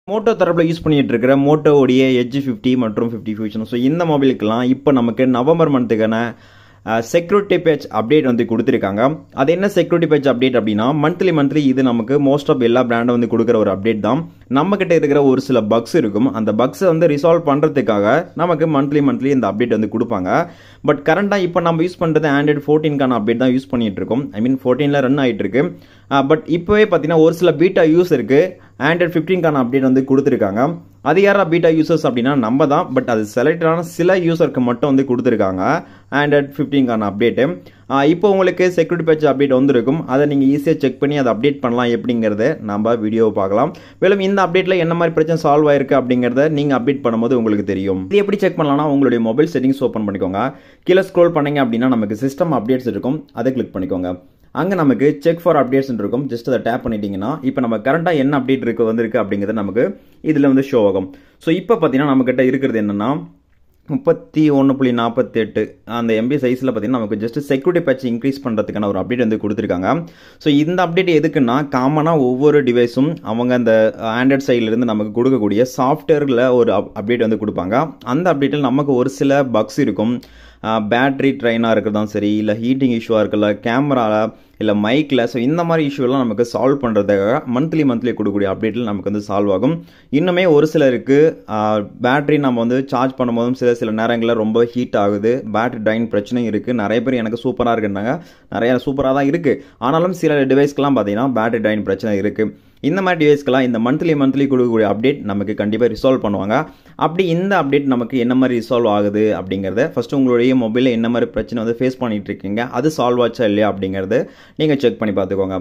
Moto தரப்பில் use பண்ணிட்டு இருக்கிற மோட்டோ உடைய எட்ஜ் 50 மற்றும் 50 ஃபியூஷன். ஸோ இந்த மொபைலுக்கெல்லாம் இப்போ நமக்கு நவம்பர் மந்த்துக்கான செக்யூரிட்டி பேட்ச் அப்டேட் வந்து கொடுத்துருக்காங்க. அது என்ன செக்யூரிட்டி பேட்ச் அப்டேட் அப்படின்னா, மந்த்லி இது நமக்கு மோஸ்ட் ஆஃப் எல்லா பிராண்டும் வந்து கொடுக்குற ஒரு அப்டேட் தான். நம்ம கிட்ட இருக்கிற ஒரு சில பக்ஸ் இருக்கும், அந்த பக்ஸை வந்து ரிசால்வ் பண்ணுறதுக்காக நமக்கு மந்த்லி இந்த அப்டேட் வந்து கொடுப்பாங்க. பட் கரண்டாக இப்போ நம்ம யூஸ் பண்ணுறது ஆண்ட்ராய்டு 14க்கான அப்டேட் தான் யூஸ் பண்ணிட்டு இருக்கோம். ஐ மீன் 14ல ரன் ஆகிட்டு இருக்கு. பட் இப்போவே பார்த்தீங்கன்னா ஒரு சில பீட்டா யூஸருக்கு ஆண்ட்ராய்டு 15க்கான அப்டேட் வந்து கொடுத்துருக்காங்க. அது யாரா பீட்டா யூசர்ஸ் அப்படின்னா நம்ம தான். பட் அது செலக்டான சில யூசருக்கு மட்டும் வந்து கொடுத்துருக்காங்க ஆண்ட்ராய்டு 15க்கான அப்டேட்டு. இப்போ உங்களுக்கு செக்யூரிட்டி பேட்ச் அப்டேட் வந்துருக்கும். அதை நீங்கள் ஈஸியாக செக் பண்ணி அதை அப்டேட் பண்ணலாம் எப்படிங்கிறத நம்ம வீடியோவை பார்க்கலாம். மேலும் இந்த அப்டேட்டில் என்ன மாதிரி பிரச்சனை சால்வ் ஆயிருக்கு அப்படிங்கிறத நீங்கள் அப்டேட் பண்ணும்போது உங்களுக்கு தெரியும். இது எப்படி செக் பண்ணலாம்னா, உங்களுடைய மொபைல் செட்டிங்ஸ் ஓப்பன் பண்ணிக்கோங்க. கீழே ஸ்க்ரோல் பண்ணீங்க அப்படின்னா நமக்கு சிஸ்டம் அப்டேட்ஸ் இருக்கும், அதை கிளிக் பண்ணிக்கோங்க. அங்கே நமக்கு செக் ஃபார் அப்டேட்ஸ் இருக்கும். ஜஸ்ட் அதை டேப் பண்ணிட்டீங்கன்னா இப்போ நம்ம கரண்டாக என்ன அப்டேட் வந்திருக்கு அப்படிங்கிறது நமக்கு இதில் வந்து ஷோ ஆகும். ஸோ இப்போ பார்த்தீங்கன்னா நம்மக்கிட்ட இருக்கிறது என்னென்னா 31.48 அந்த எம்பி சைஸில் பார்த்தீங்கன்னா நமக்கு ஜஸ்ட் செக்யூரிட்டி பேட்ச் இன்க்ரீஸ் பண்ணுறதுக்கான ஒரு அப்டேட் வந்து கொடுத்துருக்காங்க. ஸோ இந்த அப்டேட் எதுக்குன்னா, காமனாக ஒவ்வொரு டிவைஸும் அவங்க அந்த ஆண்ட்ராய்ட் சைட்லேருந்து நமக்கு கொடுக்கக்கூடிய சாஃப்ட்வேரில் ஒரு அப்டேட் வந்து கொடுப்பாங்க. அந்த அப்டேட்டில் நமக்கு ஒரு சில பக்ஸ் இருக்கும். பேட்டரி ட்ரைனாக இருக்கிறதும் சரி, இல்லை ஹீட்டிங் இஷ்யூவாக இருக்குல்ல, கேமராவில் இல்லை மைக்கில். ஸோ இந்த மாதிரி இஷ்யூலாம் நமக்கு சால்வ் பண்ணுறதுக்காக மந்த்லி கொடுக்கக்கூடிய அப்டேட்டில் நமக்கு வந்து சால்வ் ஆகும். இன்னுமே ஒரு சிலருக்கு பேட்டரி நம்ம வந்து சார்ஜ் பண்ணும்போதும் சில நேரங்களில் ரொம்ப ஹீட் ஆகுது, பேட்டரி ட்ரைன் பிரச்சனையும் இருக்குது. நிறைய பேர் எனக்கு சூப்பராக இருக்குன்னாங்க, நிறையா சூப்பராக தான் இருக்குது. ஆனாலும் சில டிவைஸ்க்கெலாம் பார்த்தீங்கன்னா பேட்டரி ட்ரைன் பிரச்சனை இருக்குது. இந்த மாதிரி டிவைஸ்க்கெல்லாம் இந்த மந்த்லி கொடுக்கக்கூடிய அப்டேட் நமக்கு கண்டிப்பாக ரிசால்வ் பண்ணுவாங்க. அப்படி இந்த அப்டேட் நமக்கு என்ன மாதிரி ரிசால்வ் ஆகுது அப்படிங்கிறத ஃபஸ்ட்டு உங்களுடைய மொபைலில் என்ன மாதிரி பிரச்சனை வந்து ஃபேஸ் பண்ணிட்டு இருக்கீங்க, அது சால்வ் ஆச்சா இல்லையா அப்படிங்கிறது நீங்கள் செக் பண்ணி பார்த்துக்கோங்க.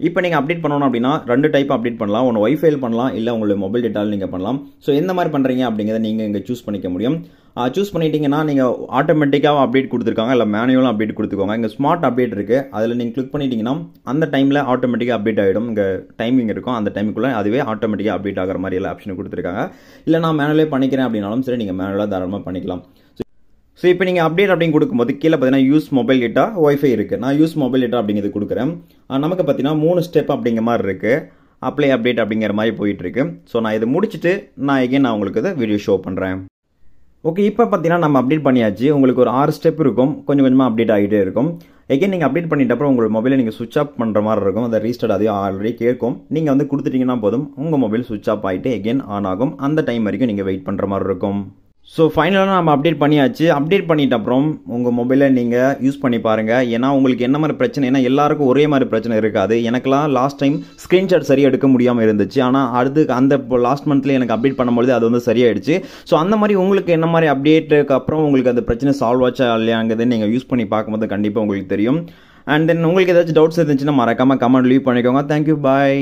இப்போ நீங்கள் அப்டேட் பண்ணணும் அப்படின்னா 2 டைப் அப்டேட் பண்ணலாம். ஒன்று வைஃபைல் பண்ணலாம், இல்லை உங்களுடைய மொபைல் டேட்டாவில் நீங்கள் பண்ணலாம். ஸோ எந்த மாதிரி பண்ணுறீங்க அப்படிங்கிறத நீங்கள் இங்கே சூஸ் பண்ணிக்க முடியும். சூஸ் பண்ணிட்டீங்கன்னா நீங்கள் ஆட்டோமேட்டிக்காக அப்டேட் கொடுத்துருக்காங்க, இல்லை மேனுவலும் அப்டேட் கொடுத்துக்கோங்க. இங்கே ஸ்மார்ட் அப்டேட் இருக்குது, அதில் நீங்கள் கிளிக் பண்ணிட்டீங்கன்னா அந்த டைமில் ஆட்டோமேட்டிக்காக அப்டேட் ஆகிடும். இங்கே டைமிங் இருக்கும், அந்த டைமுக்குள்ளே அதுவே ஆட்டோமேட்டிக்காக அப்டேட் ஆகிற மாதிரி எல்லாம் ஆப்ஷன் கொடுத்துருக்காங்க. இல்லை நான் மேனுவலே பண்ணிக்கிறேன் அப்படின்னாலும் சரி, நீங்கள் மேனுவலாக தாராளமாக பண்ணிக்கலாம். ஸோ இப்போ நீங்கள் அப்டேட் அப்படின்னு கொடுக்கும்போது கீழே பார்த்தீங்கன்னா யூஸ் மொபைல் டேட்டா, ஒய்ஃபை இருக்குது. நான் யூஸ் மொபைல் டேட்டா அப்படிங்கிறது கொடுக்குறேன். நமக்கு பார்த்தீங்கன்னா 3 ஸ்டெப் அப்படிங்கிற மாதிரி இருக்குது. அப்ளை அப்டேட் அப்படிங்கிற மாதிரி போயிட்டுருக்கு. ஸோ நான் இதை முடிச்சுட்டு நான் உங்களுக்கு இதை வீடியோ ஷோ பண்ணுறேன். ஓகே, இப்போ பார்த்தீங்கன்னா நம்ம அப்டேட் பண்ணியாச்சு. உங்களுக்கு ஒரு 6 ஸ்டெப் இருக்கும், கொஞ்சமாக அப்டேட் ஆகிட்டே இருக்கும். எகைன் நீங்கள் அப்டேட் பண்ணிட்டப்பறம் உங்கள் மொபைலை நீங்கள் சுவிச் ஆஃப் பண்ணுற மாதிரி இருக்கும். அதை ரீஸ்டார்ட் அதையும் ஆல்ரெடி கேட்கும். நீங்கள் வந்து கொடுத்துட்டீங்கன்னா போதும், உங்கள் மொபைல் சுவிச் ஆஃப் ஆகிட்டு எகைன் ஆன் ஆகும். அந்த டைம் வரைக்கும் நீங்கள் வெயிட் பண்ணுற மாதிரி இருக்கும். ஸோ ஃபைனலாக நம்ம அப்டேட் பண்ணியாச்சு. அப்டேட் பண்ணிட்ட அப்புறம் உங்கள் மொபைலை நீங்கள் யூஸ் பண்ணி பாருங்கள். ஏன்னா உங்களுக்கு என்ன மாதிரி பிரச்சனை, ஏன்னா எல்லாருக்கும் ஒரே மாதிரி பிரச்சனை இருக்காது. எனக்குலாம் லாஸ்ட் டைம் ஸ்க்ரீன்ஷாட் சரியாக எடுக்க முடியாமல் இருந்துச்சு. ஆனால் அந்த லாஸ்ட் மந்த்ல எனக்கு அப்டேட் பண்ணும்போது அது வந்து சரியாயிடுச்சு. ஸோ அந்த மாதிரி உங்களுக்கு என்ன மாதிரி அப்டேட்டுக்கு அப்புறம் உங்களுக்கு அந்த பிரச்சனை சால்வ் ஆச்சா இல்லையாங்கிறது நீங்கள் யூஸ் பண்ணி பார்க்கும்போது கண்டிப்பாக உங்களுக்கு தெரியும். அண்ட் தென் உங்களுக்கு ஏதாச்சும் டவுட்ஸ் இருந்துச்சுன்னா மறக்காமல் கமெண்ட் லீவ் பண்ணிக்கோங்க. தேங்க்யூ, பாய்.